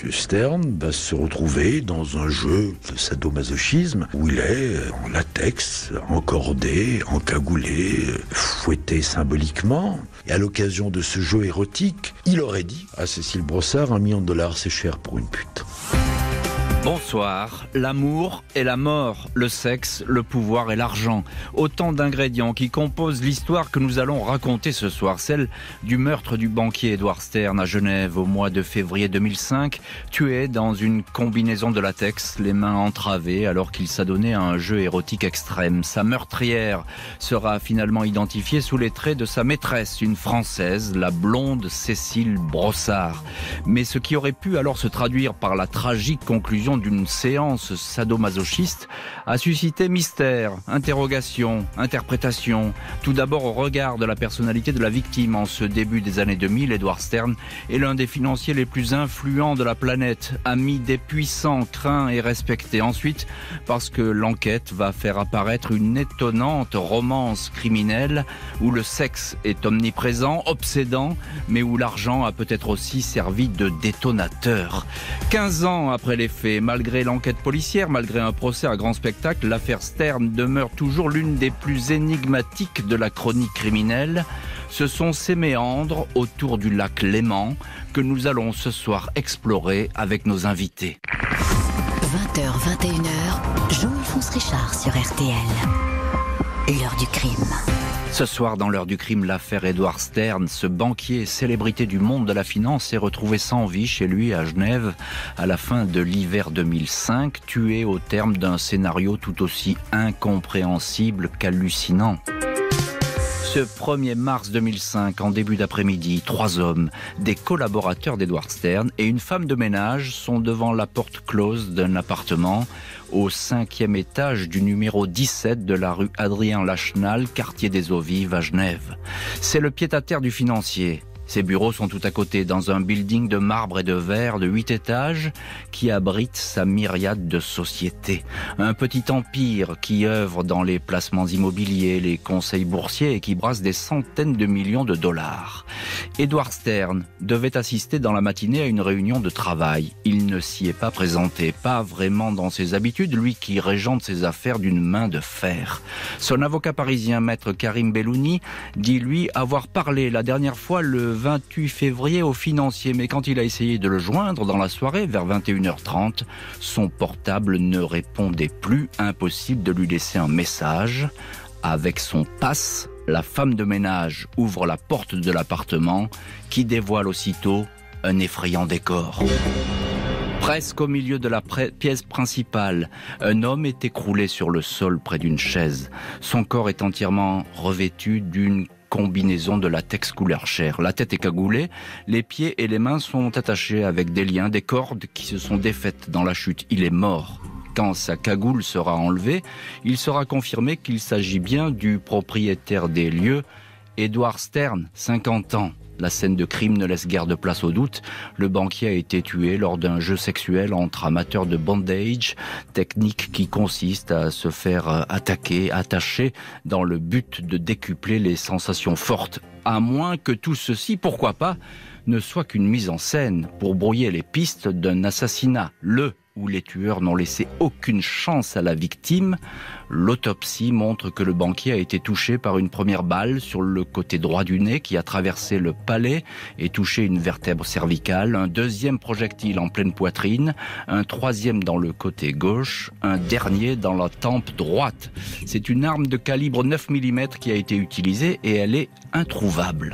M. Stern va se retrouver dans un jeu de sadomasochisme où il est en latex, encordé, encagoulé, fouetté symboliquement. Et à l'occasion de ce jeu érotique, il aurait dit à Cécile Brossard, $1 million c'est cher pour une pute. Bonsoir. L'amour et la mort, le sexe, le pouvoir et l'argent. Autant d'ingrédients qui composent l'histoire que nous allons raconter ce soir. Celle du meurtre du banquier Edward Stern à Genève au mois de février 2005. Tué dans une combinaison de latex, les mains entravées alors qu'il s'adonnait à un jeu érotique extrême. Sa meurtrière sera finalement identifiée sous les traits de sa maîtresse, une Française, la blonde Cécile Brossard. Mais ce qui aurait pu alors se traduire par la tragique conclusion d'une séance sadomasochiste a suscité mystère, interrogation, interprétation. Tout d'abord au regard de la personnalité de la victime. En ce début des années 2000, Edward Stern est l'un des financiers les plus influents de la planète, ami des puissants, craint et respecté. Ensuite, parce que l'enquête va faire apparaître une étonnante romance criminelle où le sexe est omniprésent, obsédant, mais où l'argent a peut-être aussi servi de détonateur. 15 ans après les faits, malgré l'enquête policière, malgré un procès à grand spectacle, l'affaire Stern demeure toujours l'une des plus énigmatiques de la chronique criminelle. Ce sont ces méandres autour du lac Léman que nous allons ce soir explorer avec nos invités. 20h, 21h, Jean-Alphonse Richard sur RTL. L'heure du crime. Ce soir, dans l'heure du crime, l'affaire Edward Stern, ce banquier célébrité du monde de la finance, s'est retrouvé sans vie chez lui à Genève à la fin de l'hiver 2005, tué au terme d'un scénario tout aussi incompréhensible qu'hallucinant. Ce 1er mars 2005, en début d'après-midi, 3 hommes, des collaborateurs d'Edward Stern et une femme de ménage sont devant la porte close d'un appartement au 5e étage du numéro 17 de la rue Adrien Lachenal, quartier des Eaux Vives à Genève. C'est le pied-à-terre du financier. Ses bureaux sont tout à côté, dans un building de marbre et de verre de 8 étages qui abrite sa myriade de sociétés. Un petit empire qui œuvre dans les placements immobiliers, les conseils boursiers et qui brasse des centaines de millions de dollars. Edward Stern devait assister dans la matinée à une réunion de travail. Il ne s'y est pas présenté, pas vraiment dans ses habitudes, lui qui régente ses affaires d'une main de fer. Son avocat parisien, maître Karim Bellouni, dit lui avoir parlé la dernière fois le 28 février au financier, mais quand il a essayé de le joindre dans la soirée vers 21h30, son portable ne répondait plus, impossible de lui laisser un message. Avec son passe, la femme de ménage ouvre la porte de l'appartement qui dévoile aussitôt un effrayant décor. Presque au milieu de la pièce principale, un homme est écroulé sur le sol près d'une chaise. Son corps est entièrement revêtu d'une combinaison de latex couleur chair. La tête est cagoulée, les pieds et les mains sont attachés avec des liens, des cordes qui se sont défaites dans la chute. Il est mort. Quand sa cagoule sera enlevée, il sera confirmé qu'il s'agit bien du propriétaire des lieux, Edward Stern, 50 ans. La scène de crime ne laisse guère de place au doute. Le banquier a été tué lors d'un jeu sexuel entre amateurs de bondage, technique qui consiste à se faire attaquer, attacher, dans le but de décupler les sensations fortes. À moins que tout ceci, pourquoi pas, ne soit qu'une mise en scène pour brouiller les pistes d'un assassinat. Où les tueurs n'ont laissé aucune chance à la victime. L'autopsie montre que le banquier a été touché par une première balle sur le côté droit du nez qui a traversé le palais et touché une vertèbre cervicale, un deuxième projectile en pleine poitrine, un troisième dans le côté gauche, un dernier dans la tempe droite. C'est une arme de calibre 9 mm qui a été utilisée et elle est introuvable.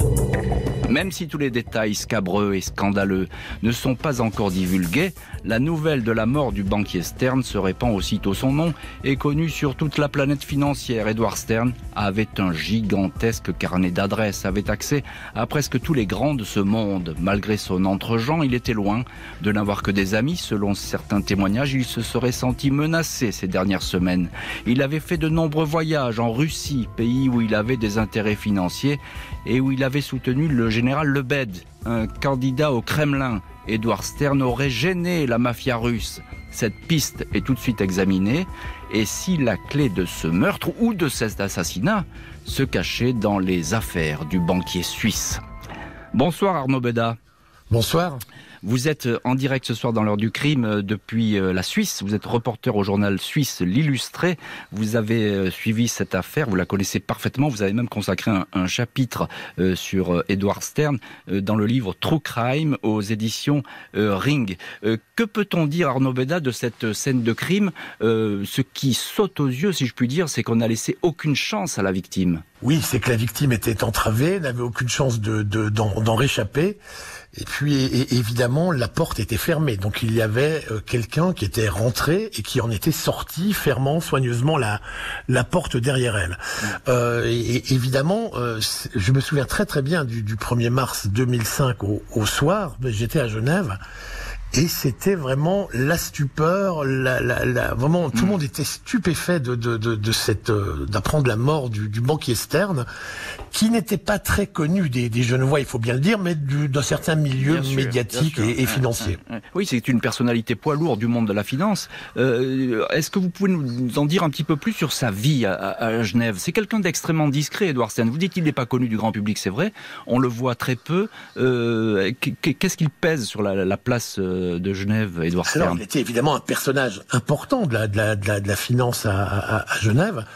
Même si tous les détails scabreux et scandaleux ne sont pas encore divulgués, la nouvelle de la mort du banquier Stern se répand aussitôt. Son nom est connu sur toute la planète financière. Edward Stern avait un gigantesque carnet d'adresses, avait accès à presque tous les grands de ce monde. Malgré son entre-gens, il était loin de n'avoir que des amis. Selon certains témoignages, il se serait senti menacé ces dernières semaines. Il avait fait de nombreux voyages en Russie, pays où il avait des intérêts financiers et où il avait soutenu le général Lebed, un candidat au Kremlin. Edward Stern aurait gêné la mafia russe. Cette piste est tout de suite examinée. Et si la clé de ce meurtre ou de cet assassinat se cachait dans les affaires du banquier suisse? Bonsoir Arnaud Beda. Bonsoir. Vous êtes en direct ce soir dans l'heure du crime depuis la Suisse. Vous êtes reporter au journal suisse L'Illustré. Vous avez suivi cette affaire, vous la connaissez parfaitement. Vous avez même consacré un chapitre sur Edward Stern dans le livre True Crime aux éditions Ring. Que peut-on dire, Arnaud Béda, de cette scène de crime? Ce qui saute aux yeux, si je puis dire, c'est qu'on n'a laissé aucune chance à la victime. Oui, c'est que la victime était entravée, n'avait aucune chance d'en réchapper. Et puis, évidemment, la porte était fermée. Donc, il y avait quelqu'un qui était rentré et qui en était sorti, fermant soigneusement la porte derrière elle. Et évidemment, je me souviens très très bien du 1er mars 2005 au soir. J'étais à Genève. Et c'était vraiment la stupeur, vraiment tout le monde était stupéfait d'apprendre la mort du banquier Stern, qui n'était pas très connu des Genevois, il faut bien le dire, mais d'un certain milieu médiatique et financier. Oui, c'est une personnalité poids lourd du monde de la finance. Est-ce que vous pouvez nous en dire un petit peu plus sur sa vie à Genève? C'est quelqu'un d'extrêmement discret, Edward Stern. Vous dites qu'il n'est pas connu du grand public, c'est vrai. On le voit très peu. Qu'est-ce qu'il pèse sur la place de Genève, Edward Stern? Alors, il était évidemment un personnage important de la finance à Genève.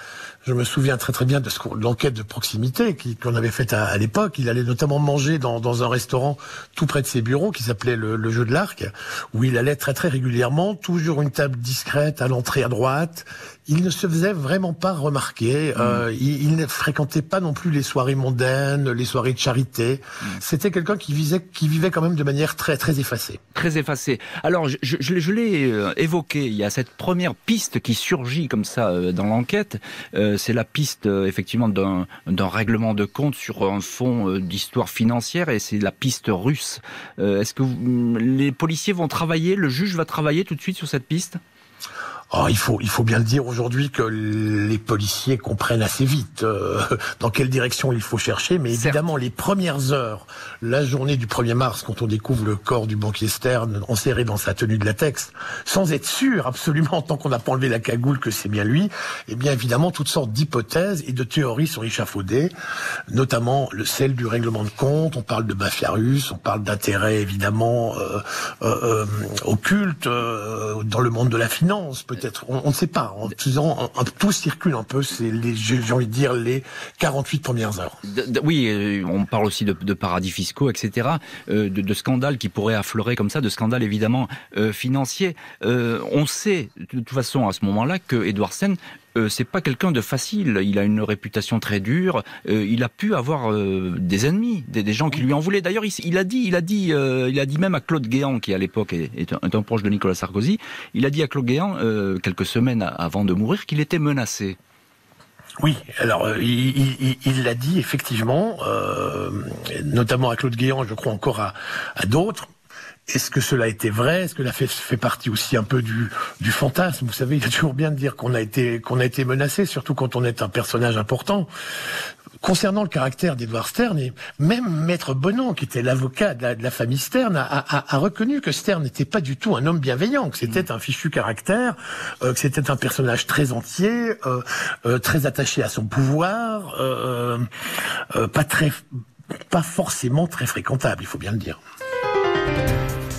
Je me souviens très très bien de l'enquête de proximité qu'on avait faite à l'époque. Il allait notamment manger dans un restaurant tout près de ses bureaux qui s'appelait le Jeu de l'Arc, où il allait très très régulièrement, toujours une table discrète à l'entrée à droite. Il ne se faisait vraiment pas remarquer. Il ne fréquentait pas non plus les soirées mondaines, les soirées de charité. C'était quelqu'un qui vivait quand même de manière très très effacée. Très effacée. Alors, je l'ai évoqué. Il y a cette première piste qui surgit comme ça dans l'enquête. C'est la piste effectivement d'un règlement de compte sur un fond d'histoire financière, et c'est la piste russe. Est-ce que les policiers vont travailler, le juge va travailler tout de suite sur cette piste ? Oh, il faut bien le dire aujourd'hui que les policiers comprennent assez vite dans quelle direction il faut chercher, mais évidemment les premières heures, la journée du 1er mars, quand on découvre le corps du banquier Stern enserré dans sa tenue de latex, sans être sûr absolument, tant qu'on n'a pas enlevé la cagoule, que c'est bien lui, eh bien évidemment toutes sortes d'hypothèses et de théories sont échafaudées, notamment celle du règlement de compte. On parle de mafia russe, on parle d'intérêts évidemment occultes dans le monde de la finance. Peut-être, on ne sait pas. Tout circule un peu. C'est j'ai envie de dire les 48 premières heures. Oui, on parle aussi de paradis fiscaux, etc. De scandales qui pourraient affleurer comme ça, de scandales évidemment financiers. On sait de toute façon à ce moment-là que Edward Stern, c'est pas quelqu'un de facile. Il a une réputation très dure. Il a pu avoir des ennemis, des gens qui lui en voulaient. D'ailleurs, il a dit même à Claude Guéant, qui à l'époque est un proche de Nicolas Sarkozy, il a dit à Claude Guéant, quelques semaines avant de mourir, qu'il était menacé. Oui, alors il l'a dit effectivement, notamment à Claude Guéant, je crois encore à d'autres. Est-ce que cela était vrai? Est-ce que cela fait partie aussi un peu du fantasme? Vous savez, il est toujours bien de dire qu'on a été menacé, surtout quand on est un personnage important. Concernant le caractère d'Edward Stern, et même Maître Bonan, qui était l'avocat de la famille Stern, a reconnu que Stern n'était pas du tout un homme bienveillant, que c'était un fichu caractère, que c'était un personnage très entier, très attaché à son pouvoir, pas forcément très fréquentable, il faut bien le dire.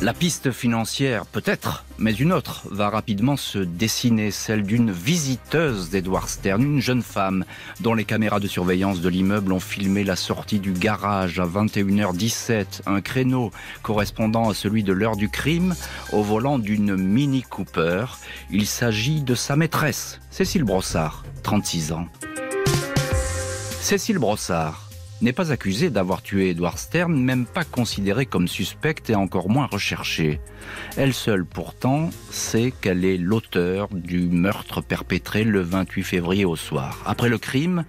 La piste financière, peut-être, mais une autre va rapidement se dessiner, celle d'une visiteuse d'Edward Stern, une jeune femme dont les caméras de surveillance de l'immeuble ont filmé la sortie du garage à 21h17, un créneau correspondant à celui de l'heure du crime, au volant d'une Mini Cooper. Il s'agit de sa maîtresse, Cécile Brossard, 36 ans. Cécile Brossard n'est pas accusée d'avoir tué Edward Stern, même pas considérée comme suspecte et encore moins recherchée. Elle seule, pourtant, sait qu'elle est l'auteur du meurtre perpétré le 28 février au soir. Après le crime,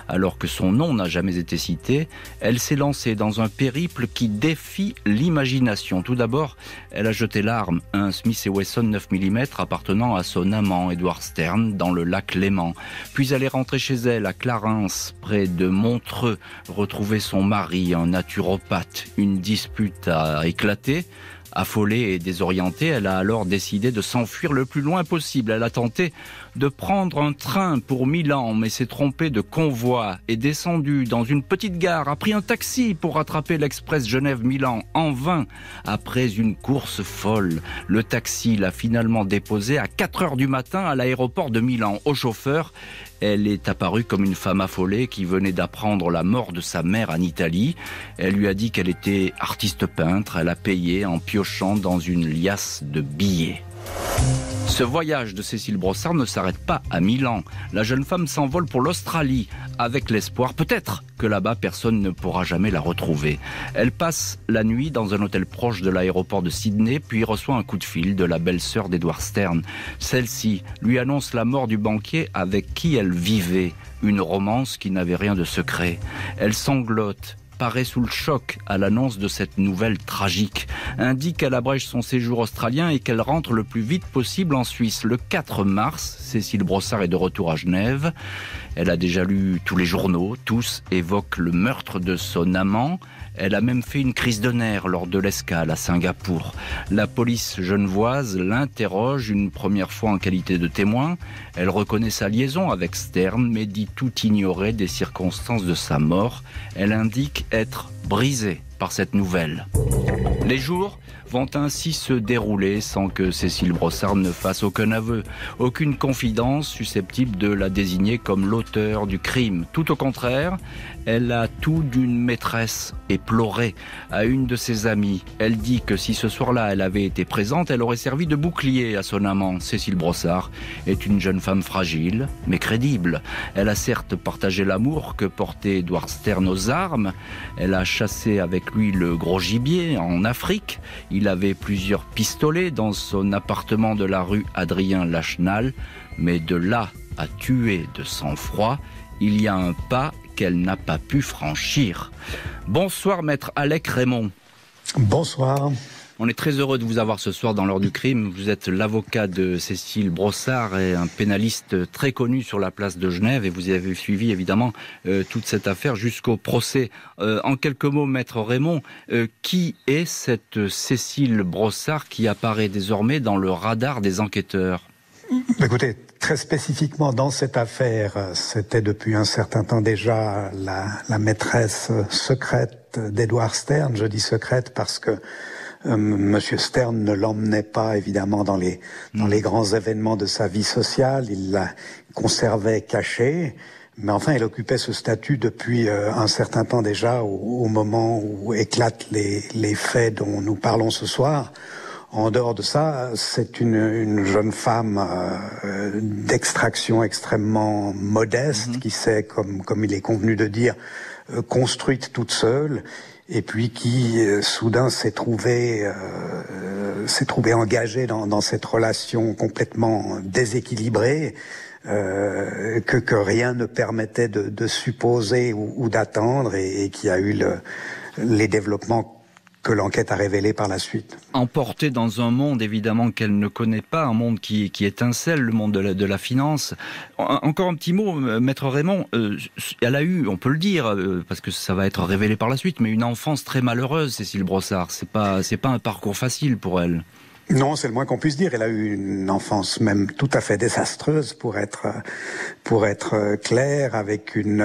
alors que son nom n'a jamais été cité, elle s'est lancée dans un périple qui défie l'imagination. Tout d'abord, elle a jeté l'arme, un Smith & Wesson 9 mm appartenant à son amant Edward Stern dans le lac Léman. Puis elle est rentrée chez elle à Clarens, près de Montreux, retrouver son mari, un naturopathe. Une dispute a éclaté. Affolée et désorientée, elle a alors décidé de s'enfuir le plus loin possible. Elle a tenté de prendre un train pour Milan, mais s'est trompée de convoi, est descendue dans une petite gare, a pris un taxi pour rattraper l'express Genève-Milan, en vain. Après une course folle, le taxi l'a finalement déposée à 4h du matin à l'aéroport de Milan. Au chauffeur, elle est apparue comme une femme affolée qui venait d'apprendre la mort de sa mère en Italie. Elle lui a dit qu'elle était artiste peintre. Elle a payé en piochant dans une liasse de billets. Ce voyage de Cécile Brossard ne s'arrête pas à Milan. La jeune femme s'envole pour l'Australie, avec l'espoir peut-être que là-bas personne ne pourra jamais la retrouver. Elle passe la nuit dans un hôtel proche de l'aéroport de Sydney, puis reçoit un coup de fil de la belle-sœur d'Edward Stern. Celle-ci lui annonce la mort du banquier avec qui elle vivait, une romance qui n'avait rien de secret. Elle sanglote, paraît sous le choc à l'annonce de cette nouvelle tragique, indique qu'elle abrège son séjour australien et qu'elle rentre le plus vite possible en Suisse. Le 4 mars, Cécile Brossard est de retour à Genève. Elle a déjà lu tous les journaux, tous évoquent le meurtre de son amant. Elle a même fait une crise de nerfs lors de l'escale à Singapour. La police genevoise l'interroge une première fois en qualité de témoin. Elle reconnaît sa liaison avec Stern, mais dit tout ignorer des circonstances de sa mort. Elle indique être brisée par cette nouvelle. Les jours vont ainsi se dérouler sans que Cécile Brossard ne fasse aucun aveu, aucune confidence susceptible de la désigner comme l'auteur du crime. Tout au contraire, elle a tout d'une maîtresse et pleurait à une de ses amies. Elle dit que si ce soir-là elle avait été présente, elle aurait servi de bouclier à son amant. Cécile Brossard est une jeune femme fragile, mais crédible. Elle a certes partagé l'amour que portait Edward Stern aux armes. Elle a chassé avec lui le gros gibier en Afrique. Il avait plusieurs pistolets dans son appartement de la rue Adrien-Lachenal. Mais de là à tuer de sang-froid, il y a un pas qu'elle n'a pas pu franchir. Bonsoir, maître Alec Raymond. Bonsoir. On est très heureux de vous avoir ce soir dans l'heure du crime. Vous êtes l'avocat de Cécile Brossard et un pénaliste très connu sur la place de Genève et vous avez suivi évidemment toute cette affaire jusqu'au procès. En quelques mots, maître Raymond, qui est cette Cécile Brossard qui apparaît désormais dans le radar des enquêteurs ? Écoutez, très spécifiquement dans cette affaire, c'était depuis un certain temps déjà la maîtresse secrète d'Edward Stern. Je dis secrète parce que Monsieur Stern ne l'emmenait pas évidemment dans les grands événements de sa vie sociale, il la conservait cachée, mais enfin elle occupait ce statut depuis un certain temps déjà au moment où éclatent les faits dont nous parlons ce soir. En dehors de ça, c'est une jeune femme d'extraction extrêmement modeste qui s'est, comme il est convenu de dire, construite toute seule. Et puis qui soudain s'est trouvée engagée dans cette relation complètement déséquilibrée que rien ne permettait de supposer ou d'attendre et qui a eu les développements que l'enquête a révélé par la suite. Emportée dans un monde évidemment qu'elle ne connaît pas, un monde qui étincelle, le monde de la finance. Encore un petit mot, maître Raymond, elle a eu, on peut le dire, parce que ça va être révélé par la suite, mais une enfance très malheureuse, Cécile Brossard. C'est pas un parcours facile pour elle. Non, c'est le moins qu'on puisse dire. Elle a eu une enfance même tout à fait désastreuse pour être clair, avec une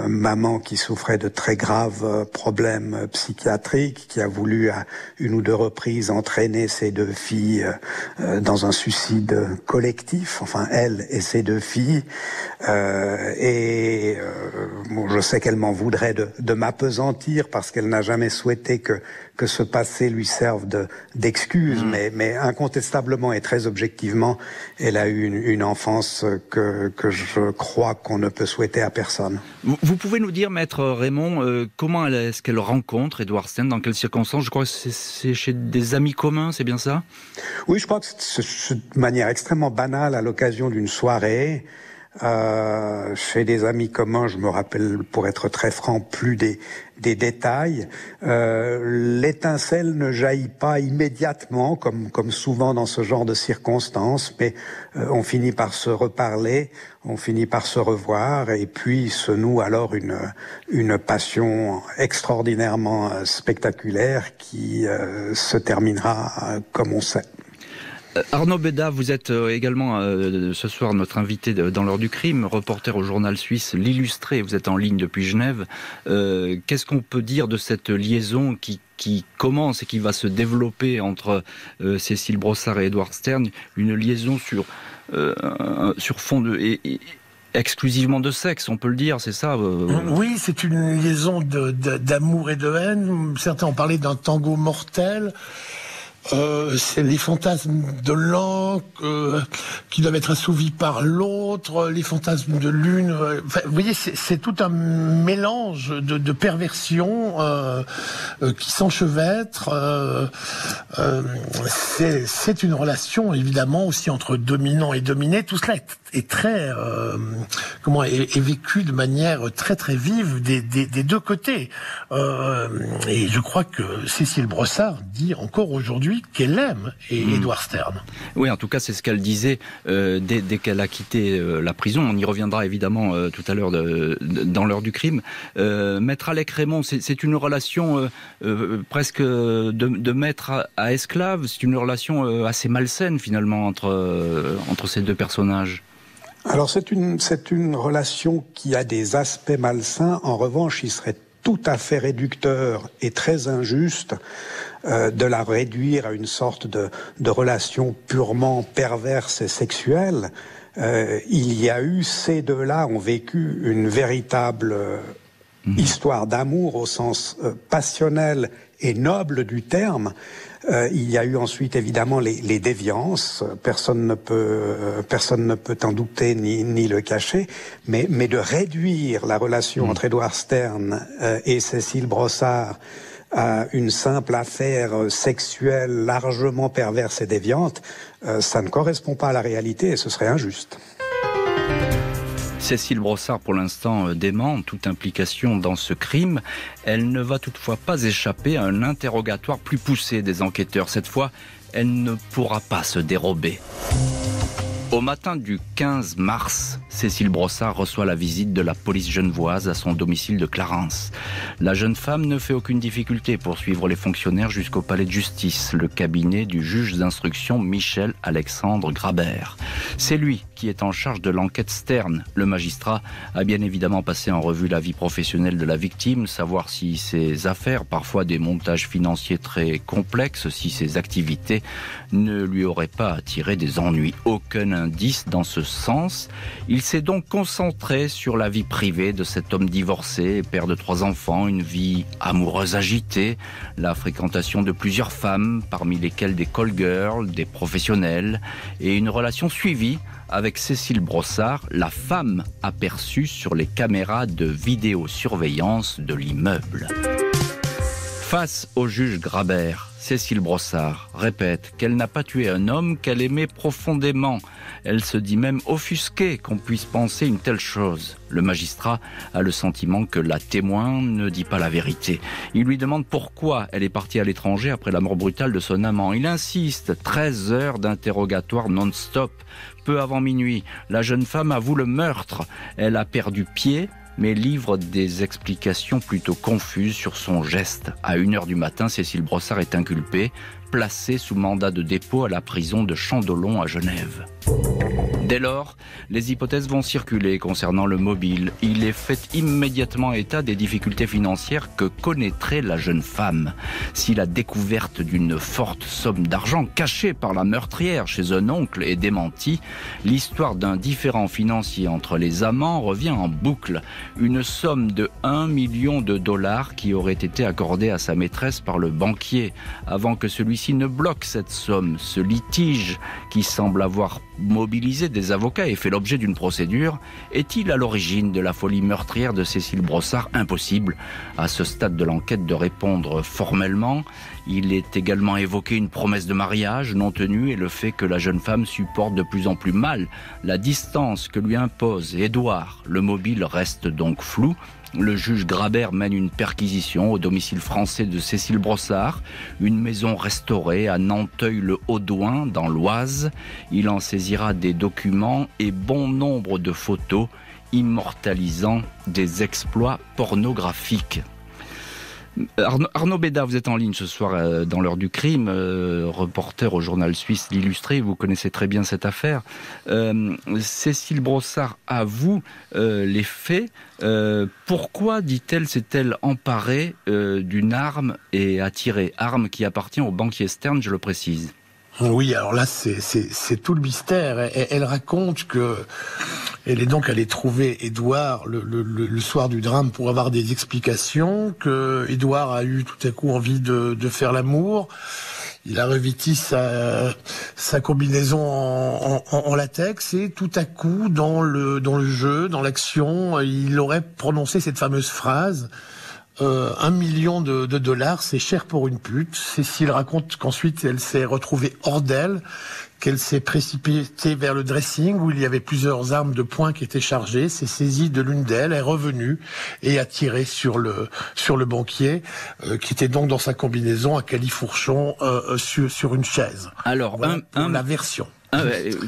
maman qui souffrait de très graves problèmes psychiatriques, qui a voulu à une ou deux reprises entraîner ses deux filles dans un suicide collectif, enfin elle et ses deux filles. Je sais qu'elle m'en voudrait de m'appesantir parce qu'elle n'a jamais souhaité que ce passé lui serve d'excuse, mais incontestablement et très objectivement, elle a eu une enfance que je crois qu'on ne peut souhaiter à personne. Vous pouvez nous dire, maître Raymond, comment est-ce qu'elle rencontre Edward Stern, dans quelles circonstances? Je crois que c'est chez des amis communs, c'est bien ça? Oui, je crois que c'est de manière extrêmement banale, à l'occasion d'une soirée. chez des amis communs, je me rappelle, pour être très franc, plus des détails. L'étincelle ne jaillit pas immédiatement, comme souvent dans ce genre de circonstances, mais on finit par se reparler, on finit par se revoir, et puis se noue alors une passion extraordinairement spectaculaire qui se terminera comme on sait. Arnaud Béda, vous êtes également ce soir notre invité dans l'heure du crime, reporter au journal suisse L'Illustré. Vous êtes en ligne depuis Genève. Qu'est-ce qu'on peut dire de cette liaison qui commence et qui va se développer entre Cécile Brossard et Edward Stern, une liaison sur fond exclusivement de sexe, on peut le dire, c'est ça Oui, c'est une liaison d'amour et de haine. Certains ont parlé d'un tango mortel. C'est les fantasmes de l'un qui doivent être assouvis par l'autre, les fantasmes de l'une. Enfin, vous voyez, c'est tout un mélange de perversions qui s'enchevêtrent. C'est une relation évidemment aussi entre dominant et dominé. Tout cela est très est vécu de manière très très vive des deux côtés. Et je crois que Cécile Brossard dit encore aujourd'hui qu'elle aime Edward Stern. Oui, en tout cas, c'est ce qu'elle disait dès qu'elle a quitté la prison. On y reviendra évidemment tout à l'heure dans l'heure du crime. Maître Alec Raymond, c'est une relation presque de maître à esclave. C'est une relation assez malsaine finalement entre ces deux personnages. Alors c'est une relation qui a des aspects malsains. En revanche, il serait tout à fait réducteur et très injuste de la réduire à une sorte de relation purement perverse et sexuelle. Il y a eu, ces deux-là ont vécu une véritable histoire d'amour au sens passionnel et noble du terme. Il y a eu ensuite évidemment les déviances, personne ne peut en douter ni le cacher, mais de réduire la relation entre Edward Stern et Cécile Brossard à une simple affaire sexuelle largement perverse et déviante, ça ne correspond pas à la réalité et ce serait injuste. Cécile Brossard, pour l'instant, dément toute implication dans ce crime. Elle ne va toutefois pas échapper à un interrogatoire plus poussé des enquêteurs. Cette fois, elle ne pourra pas se dérober. Au matin du 15 mars, Cécile Brossard reçoit la visite de la police genevoise à son domicile de Clarens. La jeune femme ne fait aucune difficulté pour suivre les fonctionnaires jusqu'au palais de justice, le cabinet du juge d'instruction Michel-Alexandre Grabert. C'est lui qui est en charge de l'enquête Stern. Le magistrat a bien évidemment passé en revue la vie professionnelle de la victime, savoir si ses affaires, parfois des montages financiers très complexes, si ses activités ne lui auraient pas attiré des ennuis. Aucun indice dans ce sens. Il s'est donc concentré sur la vie privée de cet homme divorcé, père de 3 enfants, une vie amoureuse agitée, la fréquentation de plusieurs femmes, parmi lesquelles des call girls, des professionnels, et une relation suivie avec Cécile Brossard, la femme aperçue sur les caméras de vidéosurveillance de l'immeuble. Face au juge Grabert, Cécile Brossard répète qu'elle n'a pas tué un homme qu'elle aimait profondément. Elle se dit même offusquée qu'on puisse penser une telle chose. Le magistrat a le sentiment que la témoin ne dit pas la vérité. Il lui demande pourquoi elle est partie à l'étranger après la mort brutale de son amant. Il insiste, 13 heures d'interrogatoire non-stop. Peu avant minuit, la jeune femme avoue le meurtre. Elle a perdu pied, mais livre des explications plutôt confuses sur son geste. À 1h du matin, Cécile Brossard est inculpée, placée sous mandat de dépôt à la prison de Chandolon à Genève. Dès lors, les hypothèses vont circuler concernant le mobile. Il est fait immédiatement état des difficultés financières que connaîtrait la jeune femme. Si la découverte d'une forte somme d'argent cachée par la meurtrière chez un oncle est démentie, l'histoire d'un différend financier entre les amants revient en boucle. Une somme de 1 million de dollars qui aurait été accordée à sa maîtresse par le banquier, avant que celui-ci ne bloque cette somme. Ce litige, qui semble avoir mobilisé des des avocats et fait l'objet d'une procédure. Est-il à l'origine de la folie meurtrière de Cécile Brossard? Impossible, à ce stade de l'enquête, de répondre formellement. Il est également évoqué une promesse de mariage non tenue et le fait que la jeune femme supporte de plus en plus mal la distance que lui impose Édouard. Le mobile reste donc flou. Le juge Grabert mène une perquisition au domicile français de Cécile Brossard, une maison restaurée à Nanteuil-le-Haudouin, dans l'Oise. Il en saisira des documents et bon nombre de photos immortalisant des exploits pornographiques. Arnaud Béda, vous êtes en ligne ce soir dans l'heure du crime, reporter au journal suisse L'Illustré, vous connaissez très bien cette affaire. Cécile Brossard avoue les faits. Pourquoi, dit-elle, s'est-elle emparée d'une arme et a tiré? Arme qui appartient au banquier Stern, je le précise. Oui, alors là, c'est tout le mystère. Elle raconte que elle est donc allée trouver Édouard le soir du drame pour avoir des explications, que Édouard a eu tout à coup envie de faire l'amour. Il a revêti sa combinaison en latex et tout à coup, dans le jeu, dans l'action, il aurait prononcé cette fameuse phrase. 1 million de dollars, c'est cher pour une pute. Cécile raconte qu'ensuite elle s'est retrouvée hors d'elle, qu'elle s'est précipitée vers le dressing où il y avait plusieurs armes de poing qui étaient chargées, s'est saisie de l'une d'elles, est revenue et a tiré sur le banquier qui était donc dans sa combinaison à califourchon sur une chaise. Alors, voilà la version.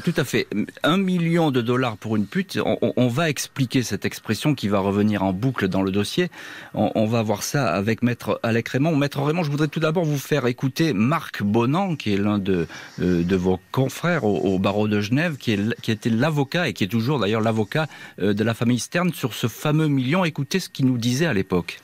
Tout à fait. 1 million de dollars pour une pute. On va expliquer cette expression qui va revenir en boucle dans le dossier. On va voir ça avec Maître Alec Raymond. Maître Raymond, je voudrais tout d'abord vous faire écouter Marc Bonan, qui est l'un de vos confrères au barreau de Genève, qui était l'avocat et qui est toujours d'ailleurs l'avocat de la famille Stern sur ce fameux million. Écoutez ce qu'il nous disait à l'époque.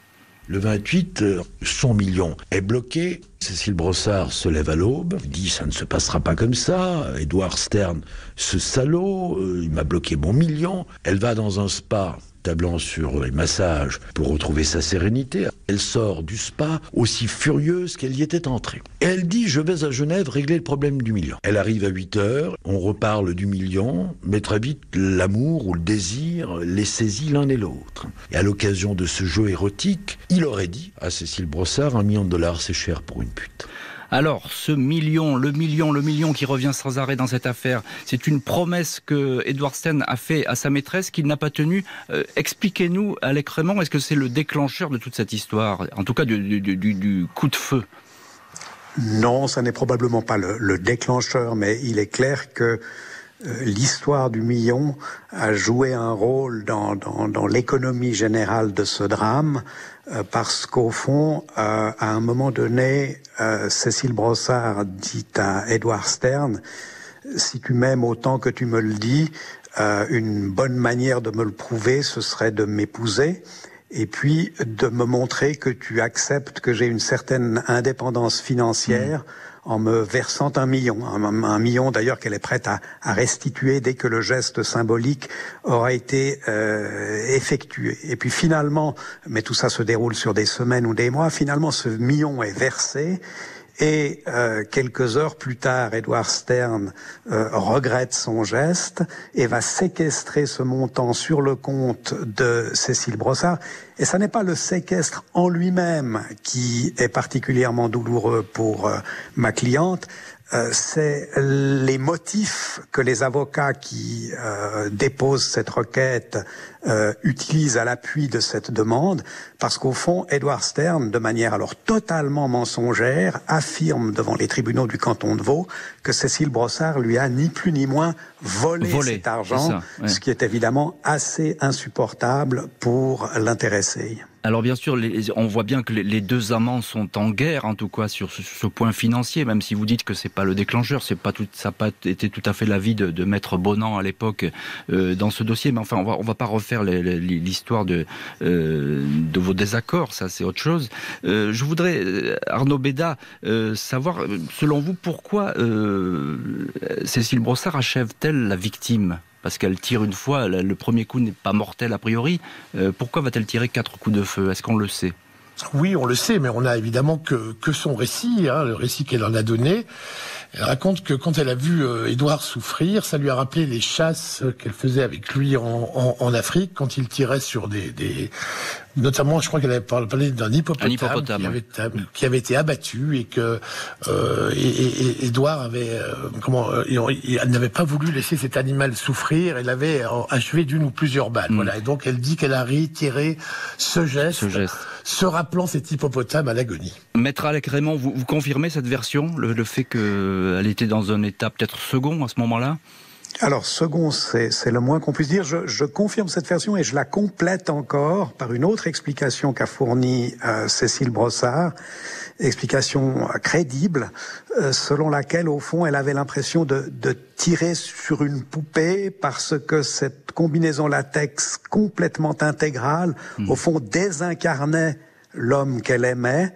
Le 28, son million est bloqué. Cécile Brossard se lève à l'aube, dit « ça ne se passera pas comme ça ». Édouard Stern, ce salaud, il m'a bloqué mon million. Elle va dans un spa, tablant sur les massages pour retrouver sa sérénité. Elle sort du spa aussi furieuse qu'elle y était entrée. Et elle dit « je vais à Genève régler le problème du million ». Elle arrive à 8h, on reparle du million, mais très vite l'amour ou le désir les saisit l'un et l'autre. Et à l'occasion de ce jeu érotique, il aurait dit à Cécile Brossard « 1 million de dollars, c'est cher pour une pute ». Alors, ce million, le million qui revient sans arrêt dans cette affaire, c'est une promesse que Édouard Stern a fait à sa maîtresse qu'il n'a pas tenue. Expliquez-nous, Alec Raymond, est-ce que c'est le déclencheur de toute cette histoire, en tout cas du coup de feu? Non, ça n'est probablement pas le déclencheur, mais il est clair que l'histoire du million a joué un rôle dans l'économie générale de ce drame, parce qu'au fond, à un moment donné, Cécile Brossard dit à Édouard Stern « Si tu m'aimes autant que tu me le dis, une bonne manière de me le prouver, ce serait de m'épouser. » Et puis de me montrer que tu acceptes que j'ai une certaine indépendance financière en me versant 1 million. Un million d'ailleurs qu'elle est prête à restituer dès que le geste symbolique aura été effectué. Et puis finalement, mais tout ça se déroule sur des semaines ou des mois, finalement ce million est versé. Et quelques heures plus tard, Édouard Stern regrette son geste et va séquestrer ce montant sur le compte de Cécile Brossard. Et ça n'est pas le séquestre en lui-même qui est particulièrement douloureux pour ma cliente. C'est les motifs que les avocats qui déposent cette requête utilisent à l'appui de cette demande, parce qu'au fond, Édouard Stern, de manière alors totalement mensongère, affirme devant les tribunaux du canton de Vaud que Cécile Brossard lui a ni plus ni moins volé cet argent, ce qui est évidemment assez insupportable pour l'intéressé. Alors bien sûr, on voit bien que les deux amants sont en guerre, en tout cas sur ce point financier, même si vous dites que c'est pas le déclencheur, ça n'a pas été tout à fait l'avis de Maître Bonan à l'époque dans ce dossier, mais enfin on va pas refaire l'histoire de vos désaccords, ça c'est autre chose. Je voudrais, Arnaud Béda, savoir, selon vous, pourquoi Cécile Brossard achève-t-elle la victime ? Parce qu'elle tire une fois, le premier coup n'est pas mortel a priori. Pourquoi va-t-elle tirer 4 coups de feu? Est-ce qu'on le sait? Oui, on le sait, mais on a évidemment que son récit, le récit qu'elle en a donné. Elle raconte que quand elle a vu Édouard souffrir, ça lui a rappelé les chasses qu'elle faisait avec lui en Afrique, quand il tirait sur notamment, je crois qu'elle avait parlé d'un hippopotame qui avait été abattu et que Édouard avait elle n'avait pas voulu laisser cet animal souffrir. Elle avait achevé d'une ou plusieurs balles. Voilà. Et donc elle dit qu'elle a réitéré ce geste, se rappelant cet hippopotame à l'agonie. Maître Alec Raymond, vous confirmez cette version, le fait qu'elle était dans un état peut-être second à ce moment-là? Alors, second, c'est le moins qu'on puisse dire. Je confirme cette version et je la complète encore par une autre explication qu'a fournie Cécile Brossard, explication crédible, selon laquelle, au fond, elle avait l'impression de tirer sur une poupée parce que cette combinaison latex complètement intégrale, au fond, désincarnait l'homme qu'elle aimait.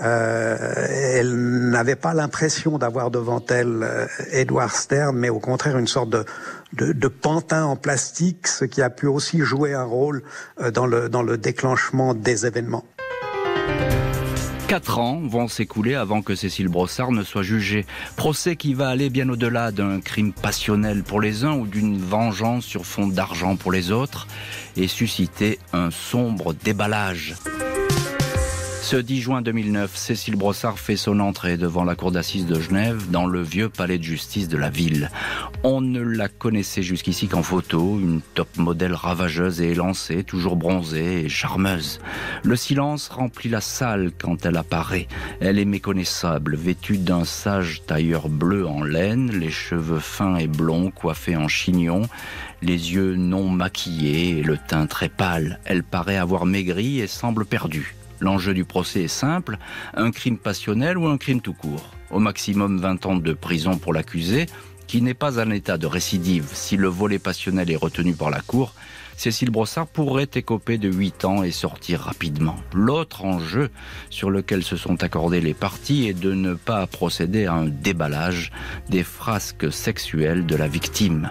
Elle n'avait pas l'impression d'avoir devant elle Édouard Stern, mais au contraire une sorte de pantin en plastique, ce qui a pu aussi jouer un rôle dans le déclenchement des événements. 4 ans vont s'écouler avant que Cécile Brossard ne soit jugée. Procès qui va aller bien au-delà d'un crime passionnel pour les uns ou d'une vengeance sur fond d'argent pour les autres et susciter un sombre déballage. Ce 10 juin 2009, Cécile Brossard fait son entrée devant la cour d'assises de Genève, dans le vieux palais de justice de la ville. On ne la connaissait jusqu'ici qu'en photo, une top modèle ravageuse et élancée, toujours bronzée et charmeuse. Le silence remplit la salle quand elle apparaît. Elle est méconnaissable, vêtue d'un sage tailleur bleu en laine, les cheveux fins et blonds coiffés en chignon, les yeux non maquillés et le teint très pâle. Elle paraît avoir maigri et semble perdue. L'enjeu du procès est simple, un crime passionnel ou un crime tout court. Au maximum 20 ans de prison pour l'accusé, qui n'est pas en état de récidive. Si le volet passionnel est retenu par la cour, Cécile Brossard pourrait écoper de 8 ans et sortir rapidement. L'autre enjeu sur lequel se sont accordés les parties est de ne pas procéder à un déballage des frasques sexuelles de la victime.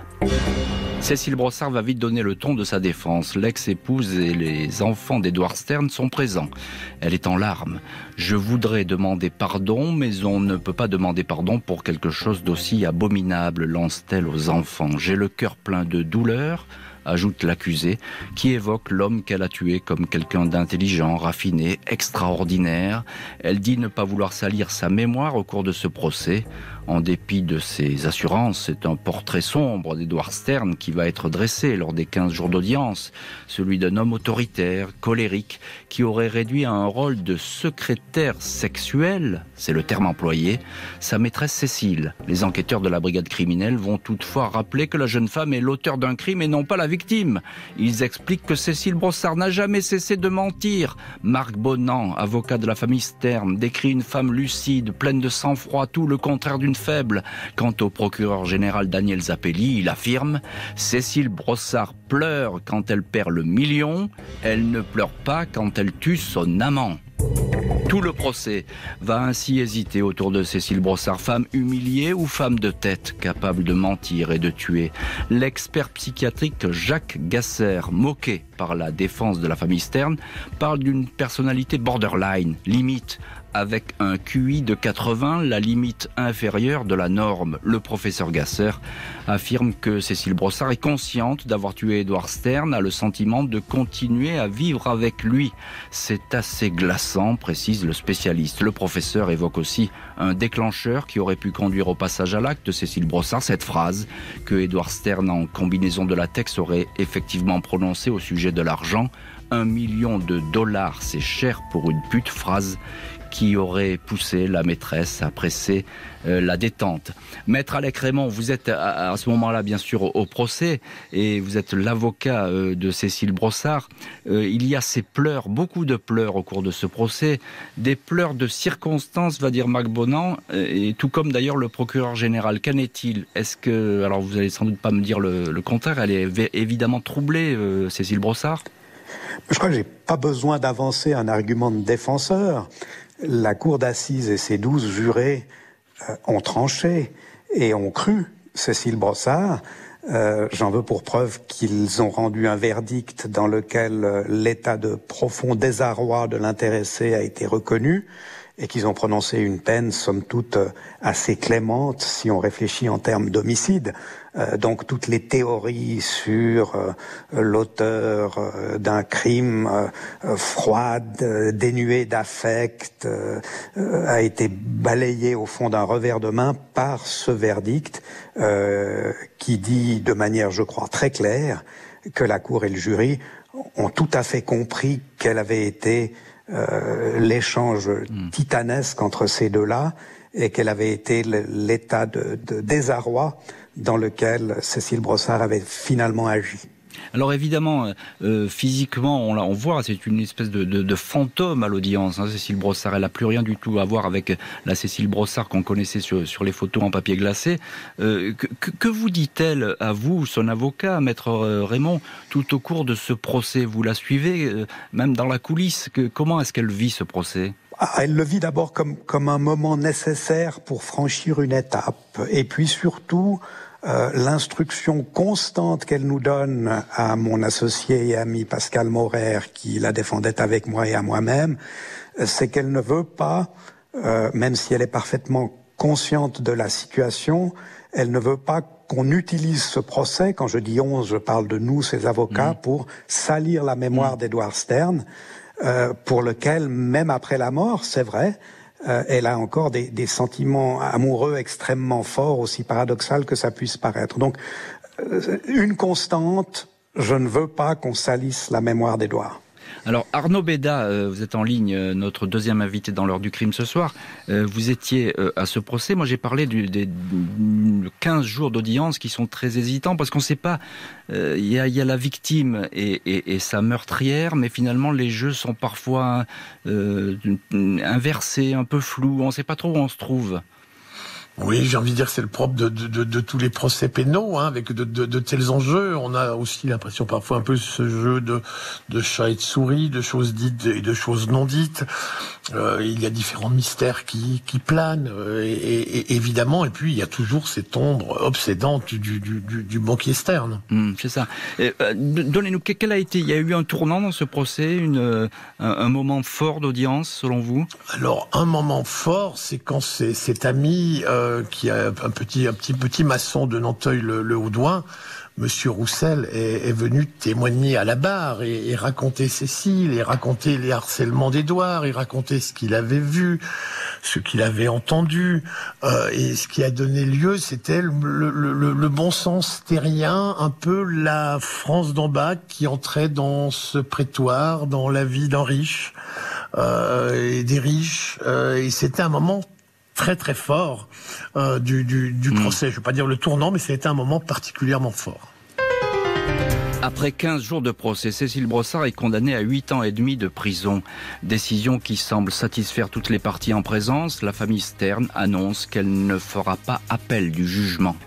Cécile Brossard va vite donner le ton de sa défense. L'ex-épouse et les enfants d'Édouard Stern sont présents. Elle est en larmes. « Je voudrais demander pardon, mais on ne peut pas demander pardon pour quelque chose d'aussi abominable », lance-t-elle aux enfants. « J'ai le cœur plein de douleur », ajoute l'accusée, qui évoque l'homme qu'elle a tué comme quelqu'un d'intelligent, raffiné, extraordinaire. Elle dit ne pas vouloir salir sa mémoire au cours de ce procès. En dépit de ses assurances, c'est un portrait sombre d'Édouard Stern qui va être dressé lors des 15 jours d'audience. Celui d'un homme autoritaire, colérique, qui aurait réduit à un rôle de secrétaire sexuel, c'est le terme employé, sa maîtresse Cécile. Les enquêteurs de la brigade criminelle vont toutefois rappeler que la jeune femme est l'auteur d'un crime et non pas la victime. Ils expliquent que Cécile Brossard n'a jamais cessé de mentir. Marc Bonan, avocat de la famille Stern, décrit une femme lucide, pleine de sang-froid, tout le contraire d'une faible. Quant au procureur général Daniel Zappelli, il affirme « Cécile Brossard pleure quand elle perd le million, elle ne pleure pas quand elle tue son amant ». Tout le procès va ainsi hésiter autour de Cécile Brossard, femme humiliée ou femme de tête, capable de mentir et de tuer. L'expert psychiatrique Jacques Gasser, moqué par la défense de la famille Stern, parle d'une personnalité borderline, limite, avec un QI de 80, la limite inférieure de la norme. Le professeur Gasser affirme que Cécile Brossard est consciente d'avoir tué Édouard Stern, a le sentiment de continuer à vivre avec lui. C'est assez glaçant, précise le spécialiste. Le professeur évoque aussi un déclencheur qui aurait pu conduire au passage à l'acte de Cécile Brossard, cette phrase que Édouard Stern, en combinaison de latex, aurait effectivement prononcée au sujet de l'argent. 1 million de dollars, c'est cher pour une pute, phrase qui aurait poussé la maîtresse à presser la détente. Maître Alec Raymond, vous êtes à ce moment-là bien sûr au procès et vous êtes l'avocat de Cécile Brossard. Il y a ces pleurs, beaucoup de pleurs au cours de ce procès, des pleurs de circonstance, va dire Marc Bonan, et tout comme d'ailleurs le procureur général. Qu'en est-il ? Est-ce que, alors vous allez sans doute pas me dire le contraire, elle est évidemment troublée, Cécile Brossard ? Je crois que j'ai pas besoin d'avancer un argument de défenseur. La cour d'assises et ses 12 jurés ont tranché et ont cru Cécile Brossard. J'en veux pour preuve qu'ils ont rendu un verdict dans lequel l'état de profond désarroi de l'intéressé a été reconnu et qu'ils ont prononcé une peine, somme toute, assez clémente si on réfléchit en termes d'homicide. Donc toutes les théories sur l'auteur d'un crime froide, dénué d'affect, a été balayée au fond d'un revers de main par ce verdict qui dit de manière, je crois, très claire que la Cour et le jury ont tout à fait compris quel avait été l'échange titanesque entre ces deux-là et quel avait été l'état de désarroi dans lequel Cécile Brossard avait finalement agi. Alors évidemment, physiquement, on voit, c'est une espèce de fantôme à l'audience. Cécile Brossard, elle n'a plus rien du tout à voir avec la Cécile Brossard qu'on connaissait sur les photos en papier glacé. Que vous dit-elle à vous, son avocat, Maître Raymond, tout au cours de ce procès? Vous la suivez, même dans la coulisse. Comment est-ce qu'elle vit ce procès? Elle le vit d'abord comme un moment nécessaire pour franchir une étape. Et puis surtout, l'instruction constante qu'elle nous donne à mon associé et ami Pascal Maurer, qui la défendait avec moi et à moi-même, c'est qu'elle ne veut pas, même si elle est parfaitement consciente de la situation, elle ne veut pas qu'on utilise ce procès, quand je dis 11, je parle de nous, ses avocats, pour salir la mémoire d'Edward Stern, pour lequel, même après la mort, c'est vrai, elle a encore des sentiments amoureux extrêmement forts, aussi paradoxal que ça puisse paraître. Donc, une constante, je ne veux pas qu'on salisse la mémoire d'Edouard. Alors Arnaud Béda, vous êtes en ligne, notre deuxième invité dans l'heure du crime ce soir. Vous étiez à ce procès. Moi j'ai parlé des 15 jours d'audience qui sont très hésitants parce qu'on ne sait pas, il y a la victime et sa meurtrière, mais finalement les jeux sont parfois inversés, un peu flous, on ne sait pas trop où on se trouve. Oui, j'ai envie de dire que c'est le propre de tous les procès pénaux, avec de tels enjeux. On a aussi l'impression parfois un peu ce jeu de chat et de souris, de choses dites et de choses non dites. Il y a différents mystères qui planent, et évidemment, et puis il y a toujours cette ombre obsédante du banquier Stern. C'est ça. Donnez-nous, quel a été, il y a eu un tournant dans ce procès, un moment fort d'audience selon vous? Alors, un moment fort, c'est quand cet ami qui a un petit maçon de Nanteuil-le-Haudouin, Monsieur Roussel, est venu témoigner à la barre et raconter Cécile, et raconter les harcèlements d'Édouard, et raconter ce qu'il avait vu, ce qu'il avait entendu, et ce qui a donné lieu, c'était le bon sens terrien, un peu la France d'en bas qui entrait dans ce prétoire, dans la vie d'un riche et des riches, et c'était un moment très très fort du procès. Je ne veux pas dire le tournant, mais c'était un moment particulièrement fort. Après 15 jours de procès, Cécile Brossard est condamnée à 8 ans et demi de prison. Décision qui semble satisfaire toutes les parties en présence. La famille Stern annonce qu'elle ne fera pas appel du jugement.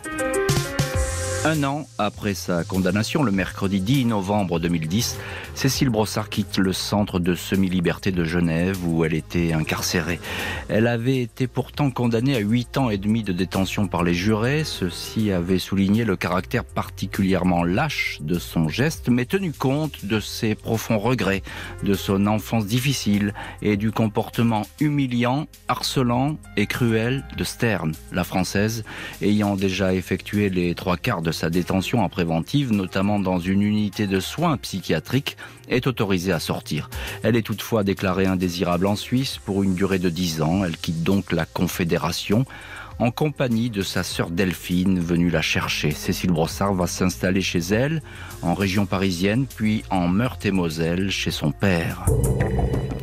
Un an après sa condamnation, le mercredi 10 novembre 2010, Cécile Brossard quitte le centre de semi-liberté de Genève où elle était incarcérée. Elle avait été pourtant condamnée à 8 ans et demi de détention par les jurés. Ceux-ci avaient souligné le caractère particulièrement lâche de son geste, mais tenu compte de ses profonds regrets, de son enfance difficile et du comportement humiliant, harcelant et cruel de Stern, la Française, ayant déjà effectué les 3/4 de sa détention en préventive, notamment dans une unité de soins psychiatriques, est autorisée à sortir. Elle est toutefois déclarée indésirable en Suisse pour une durée de 10 ans. Elle quitte donc la Confédération en compagnie de sa sœur Delphine, venue la chercher. Cécile Brossard va s'installer chez elle, en région parisienne, puis en Meurthe-et-Moselle, chez son père.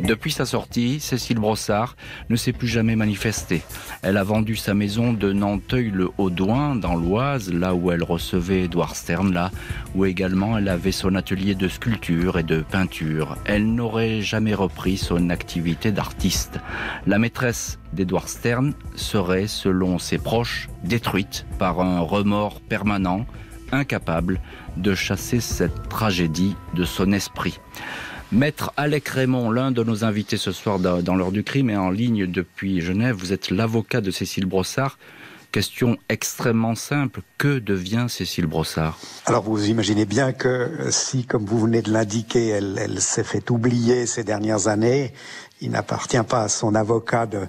Depuis sa sortie, Cécile Brossard ne s'est plus jamais manifestée. Elle a vendu sa maison de Nanteuil-le-Haudouin, dans l'Oise, là où elle recevait Edward Stern, là où également elle avait son atelier de sculpture et de peinture. Elle n'aurait jamais repris son activité d'artiste. La maîtresse d'Edward Stern serait, selon ses proches, détruite par un remords permanent, incapable de chasser cette tragédie de son esprit. Maître Alec Raymond, l'un de nos invités ce soir dans l'heure du crime, est en ligne depuis Genève. Vous êtes l'avocat de Cécile Brossard. Question extrêmement simple, que devient Cécile Brossard ? Alors vous imaginez bien que si, comme vous venez de l'indiquer, elle s'est fait oublier ces dernières années, il n'appartient pas à son avocat de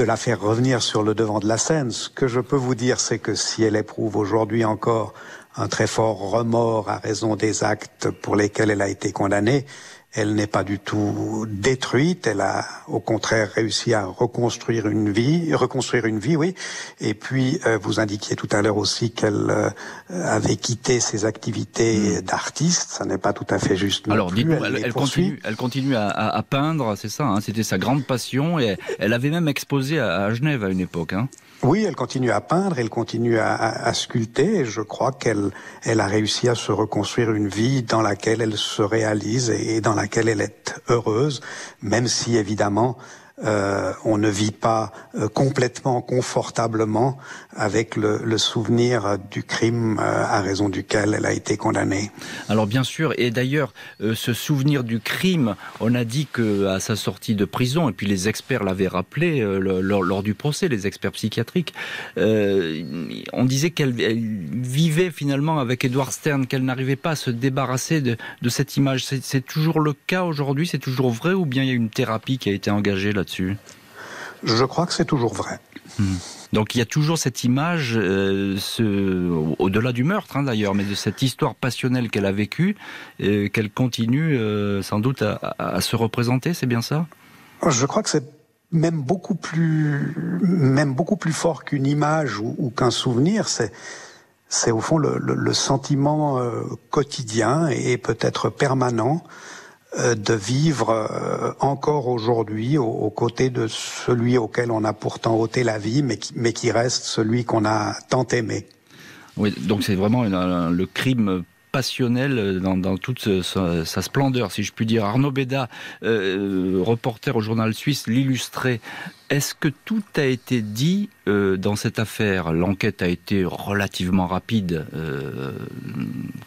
la faire revenir sur le devant de la scène. Ce que je peux vous dire, c'est que si elle éprouve aujourd'hui encore un très fort remords à raison des actes pour lesquels elle a été condamnée, elle n'est pas du tout détruite. Elle a, au contraire, réussi à reconstruire une vie, oui. Et puis, vous indiquiez tout à l'heure aussi qu'elle avait quitté ses activités d'artiste. Ça n'est pas tout à fait juste. Alors, dites-moi, elle continue à peindre, c'est ça, hein, c'était sa grande passion. Et elle avait même exposé à Genève à une époque, hein. Oui, elle continue à peindre, elle continue à sculpter, et je crois qu'elle a réussi à se reconstruire une vie dans laquelle elle se réalise et dans laquelle elle est heureuse, même si évidemment on ne vit pas complètement confortablement avec le souvenir du crime à raison duquel elle a été condamnée. Alors bien sûr, et d'ailleurs, ce souvenir du crime, on a dit qu'à sa sortie de prison, et puis les experts l'avaient rappelé lors du procès, les experts psychiatriques, on disait qu'elle vivait finalement avec Edward Stern, qu'elle n'arrivait pas à se débarrasser de cette image. C'est toujours le cas aujourd'hui, c'est toujours vrai, ou bien il y a une thérapie qui a été engagée là-dessus ? Je crois que c'est toujours vrai. Donc il y a toujours cette image, au-delà du meurtre d'ailleurs, mais de cette histoire passionnelle qu'elle a vécue, qu'elle continue sans doute à se représenter, c'est bien ça ? Je crois que c'est même beaucoup plus fort qu'une image ou qu'un souvenir. C'est au fond le sentiment quotidien et peut-être permanent de vivre encore aujourd'hui aux côtés de celui auquel on a pourtant ôté la vie, mais qui reste celui qu'on a tant aimé. Oui, donc c'est vraiment le crime passionnel dans toute sa splendeur, si je puis dire. Arnaud Béda, reporter au journal suisse L'Illustré, est-ce que tout a été dit dans cette affaire ? L'enquête a été relativement rapide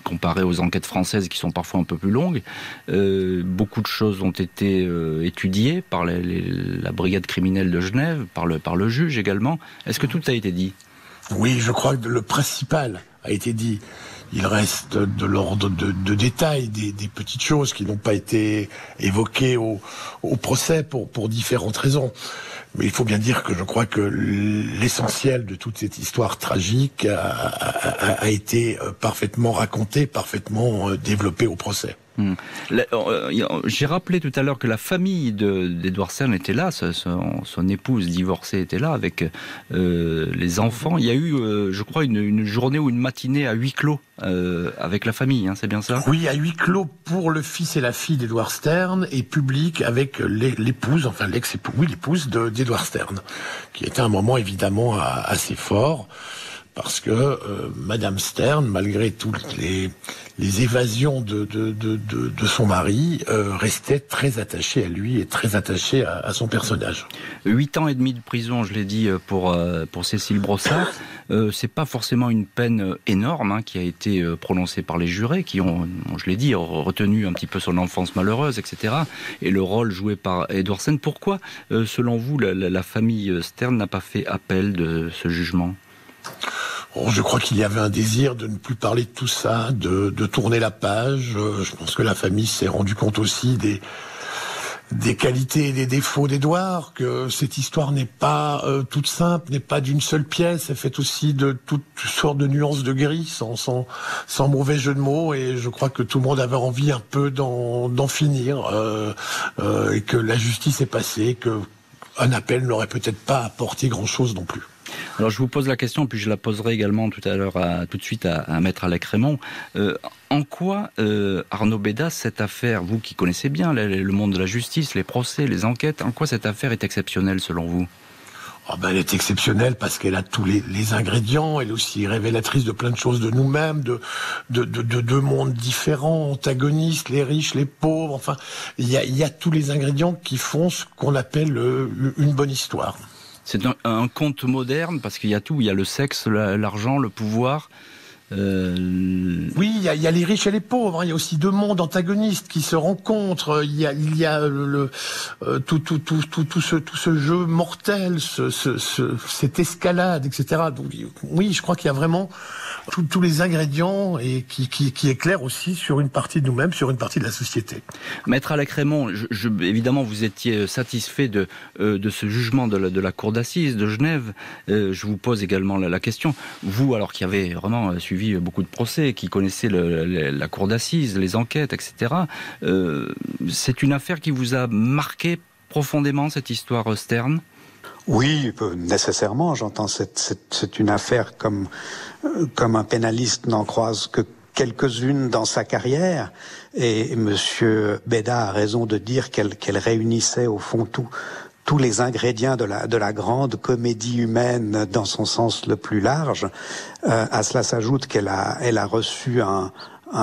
comparée aux enquêtes françaises qui sont parfois un peu plus longues. Beaucoup de choses ont été étudiées par la brigade criminelle de Genève, par le juge également. Est-ce que tout a été dit ? Oui, je crois que le principal a été dit. Il reste de l'ordre de détails, des petites choses qui n'ont pas été évoquées au procès pour différentes raisons. Mais il faut bien dire que je crois que l'essentiel de toute cette histoire tragique a été parfaitement raconté, parfaitement développé au procès. J'ai rappelé tout à l'heure que la famille d'Edward Stern était là, son épouse divorcée était là avec les enfants. Il y a eu, je crois, une journée ou une matinée à huis clos avec la famille, c'est bien ça ? Oui, à huis clos pour le fils et la fille d'Edward Stern, et public avec l'épouse, enfin l'épouse d'Edward Stern, qui était un moment évidemment assez fort. Parce que Madame Stern, malgré toutes les évasions de son mari, restait très attachée à lui et très attachée à son personnage. 8 ans et demi de prison, je l'ai dit, pour Cécile Brossard. C'est pas forcément une peine énorme qui a été prononcée par les jurés, qui ont, je l'ai dit, retenu un petit peu son enfance malheureuse, etc. Et le rôle joué par Edward Stern. Pourquoi, selon vous, la famille Stern n'a pas fait appel de ce jugement ? Je crois qu'il y avait un désir de ne plus parler de tout ça, de tourner la page. Je pense que la famille s'est rendue compte aussi des qualités et des défauts d'Edouard, que cette histoire n'est pas toute simple, n'est pas d'une seule pièce, elle fait aussi de toutes sortes de nuances de gris, sans mauvais jeu de mots, et je crois que tout le monde avait envie un peu d'en finir, et que la justice est passée, qu'un appel n'aurait peut-être pas apporté grand-chose non plus. Alors je vous pose la question, puis je la poserai également tout de suite à Maître Alec Raymond. En quoi, Arnaud Béda, cette affaire, vous qui connaissez bien le monde de la justice, les procès, les enquêtes, en quoi cette affaire est exceptionnelle selon vous ? Elle est exceptionnelle parce qu'elle a tous les ingrédients. Elle est aussi révélatrice de plein de choses de nous-mêmes, de deux mondes différents, antagonistes, les riches, les pauvres. Enfin, il y a tous les ingrédients qui font ce qu'on appelle une bonne histoire. C'est un conte moderne parce qu'il y a tout. Il y a le sexe, l'argent, le pouvoir. Oui, il y a les riches et les pauvres. Hein. Il y a aussi deux mondes antagonistes qui se rencontrent. Il y a tout ce jeu mortel, cette escalade, etc. Donc oui, je crois qu'il y a vraiment tous les ingrédients et qui éclairent aussi sur une partie de nous-mêmes, sur une partie de la société. Maître Alec Raymond, évidemment, vous étiez satisfait de ce jugement de la cour d'assises de Genève. Je vous pose également la question. Vous, alors qui avez vraiment suivi beaucoup de procès, qui connaissez la cour d'assises, les enquêtes, etc., c'est une affaire qui vous a marqué profondément, cette histoire Stern ? Oui, nécessairement. J'entends c'est une affaire comme un pénaliste n'en croise que quelques-unes dans sa carrière. Et Monsieur Beda a raison de dire qu'elle réunissait au fond tous les ingrédients de la grande comédie humaine dans son sens le plus large. À cela s'ajoute qu'elle a reçu un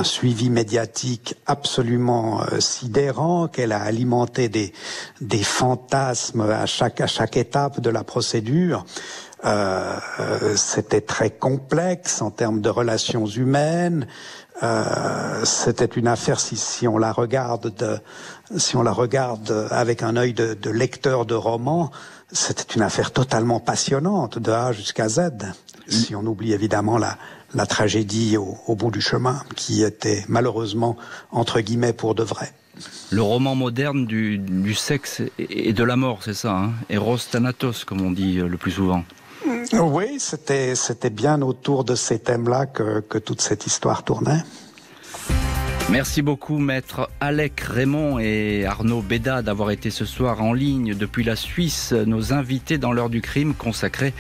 suivi médiatique absolument sidérant, qu'elle a alimenté des fantasmes à chaque étape de la procédure. C'était très complexe en termes de relations humaines. C'était une affaire, si on la regarde avec un œil de lecteur de roman, c'était une affaire totalement passionnante de A jusqu'à Z. Si on oublie évidemment la tragédie au bout du chemin, qui était malheureusement entre guillemets pour de vrai. Le roman moderne du sexe et de la mort, c'est ça, hein ? Eros Thanatos, comme on dit le plus souvent. Oui, c'était bien autour de ces thèmes-là que toute cette histoire tournait. Merci beaucoup, maître Alec Raymond et Arnaud Beda, d'avoir été ce soir en ligne depuis la Suisse, nos invités dans l'heure du crime consacrée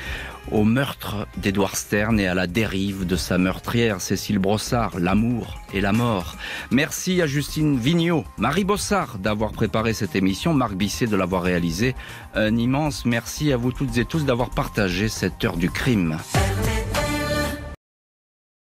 au meurtre d'Edward Stern et à la dérive de sa meurtrière, Cécile Brossard, l'amour et la mort. Merci à Justine Vignot, Marie Bossard d'avoir préparé cette émission, Marc Bisset de l'avoir réalisée. Un immense merci à vous toutes et tous d'avoir partagé cette heure du crime.